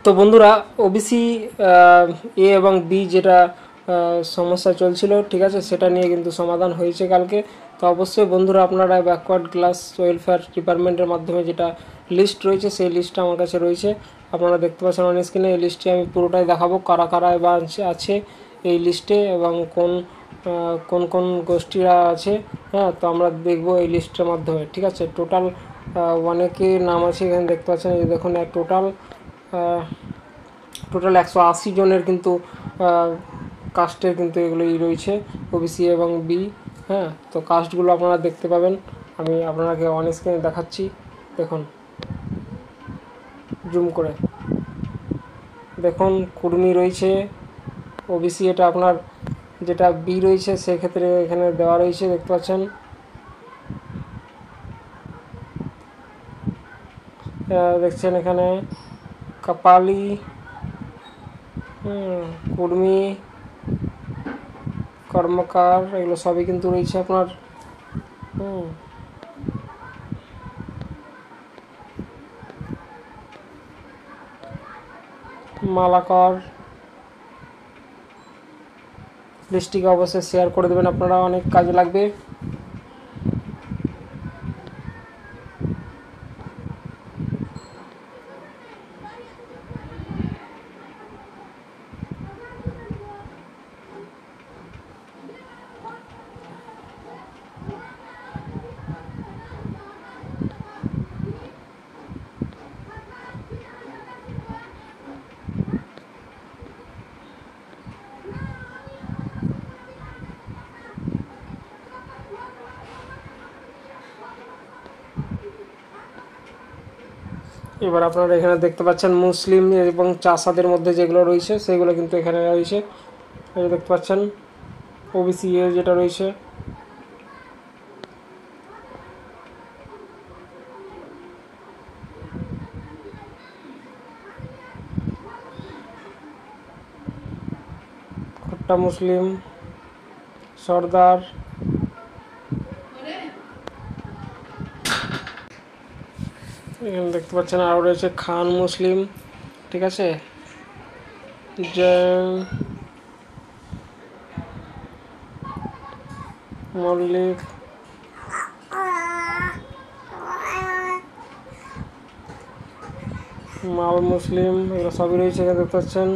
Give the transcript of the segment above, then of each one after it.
তো বন্ধুরা OBC A এবং বি যেটা সমস্যা চলছিল, ঠিক আছে, সেটা নিয়ে কিন্তু সমাধান হয়েছে কালকে। তো অবশ্যই বন্ধুরা আপনারা ব্যাকওয়ার্ড ক্লাস ওয়েলফেয়ার ডিপার্টমেন্টের মাধ্যমে যেটা লিস্ট রয়েছে সেই লিস্টটা আমার কাছে রয়েছে, আপনারা দেখতে পাচ্ছেন অন স্ক্রিনে। এই লিস্টে আমি পুরোটাই দেখাবো কারা কারা এবার আছে এই লিস্টে এবং কোন কোন কোন গোষ্ঠীরা আছে। হ্যাঁ, তো আমরা দেখব এই লিস্টের মাধ্যমে, ঠিক আছে। টোটাল অনেকের নাম আছে এখানে দেখতে পাচ্ছেন। এই দেখুন টোটাল 180 জনের কিন্তু কাস্টের কিন্তু এগুলোই রয়েছে, ওবিসি এবং বি। হ্যাঁ, তো কাস্টগুলো আপনারা দেখতে পাবেন, আমি আপনাকে অন স্ক্রিনে দেখাচ্ছি। দেখুন জুম করে দেখুন, কুর্মী রয়েছে ওবিসি, এটা আপনার যেটা বি রয়েছে সেক্ষেত্রে এখানে দেওয়া রয়েছে, দেখতে পাচ্ছেন। দেখছেন এখানে কপালি, কুর্মী, কর্মকার, এগুলো সবই কিন্তু রয়েছে আপনার। মালাকর লিস্টটিকে অবশ্যই শেয়ার করে দেবেন আপনারা, অনেক কাজে লাগবে। এবার আপনারা এখানে দেখতে পাচ্ছেন মুসলিম এবং চাষাদের মধ্যে যেগুলো রয়েছে সেগুলো কিন্তু এখানে রয়েছে, এই দেখতে পাচ্ছেন ওবিসি এ যেটা রয়েছে। খোট্টা মুসলিম, সর্দার, এখানে দেখতে পাচ্ছেন আরও রয়েছে খান মুসলিম, ঠিক আছে, জৈন, মল্লিক, মাল মুসলিম, এগুলো সবই রয়েছে এখানে দেখতে পাচ্ছেন।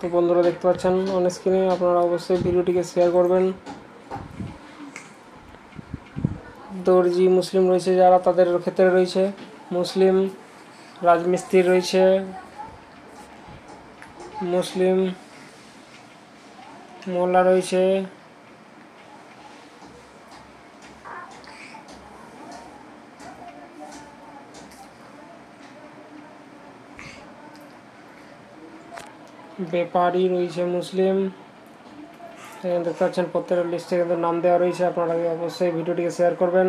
তো বন্ধুরা দেখতে পাচ্ছেন অন স্ক্রিনে, আপনারা অবশ্যই ভিডিওটিকে শেয়ার করবেন। দর্জি মুসলিম রয়েছে যারা, তাদের ক্ষেত্রে রয়েছে মুসলিম। রাজমিস্ত্রি রয়েছে মুসলিম, মোল্লা রয়েছে, ব্যাপারী রয়েছে মুসলিম। দেখতে পাচ্ছেন প্রত্যেকের লিস্টে কিন্তু নাম দেওয়া রয়েছে, আপনারা অবশ্যই ভিডিওটিকে শেয়ার করবেন।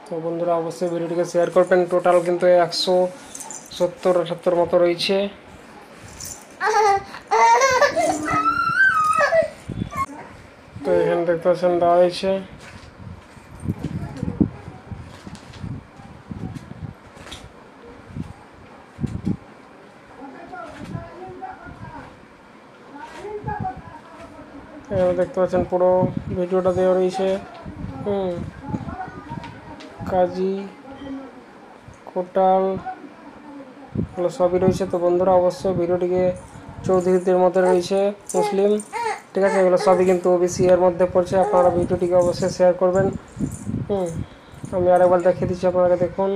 তো বন্ধুরা অবশ্যই ভিডিওটিকে শেয়ার করবেন। টোটাল কিন্তু 170-78 মতো রয়েছে। তো এখানে দেখতে পাচ্ছেন দেওয়া হয়েছে। এখানে দেখতে পাচ্ছেন পুরো ভিডিওটা দেওয়া রয়েছে। কাজী, কোটাল, এগুলো সবই রয়েছে। তো বন্ধুরা অবশ্যই ভিডিওটিকে, চৌধুরীদের মধ্যে রয়েছে মুসলিম, ঠিক আছে, এগুলো সবই কিন্তু ওবিসি এর মধ্যে পড়ছে। আপনারা ভিডিওটিকে অবশ্যই শেয়ার করবেন। আমি আরেকবার দেখিয়ে দিচ্ছি আপনারা দেখুন,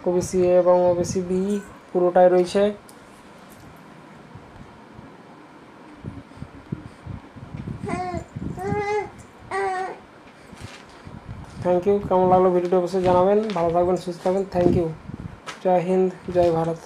ওবিসি এ এবং ওবিসি বি পুরোটাই রয়েছে। Thank you. কেমন লাগলো ভিডিওটি অবশ্যই জানাবেন। ভালো থাকবেন, সুস্থ থাকবেন। Thank you. জয় হিন্দ, জয় ভারত।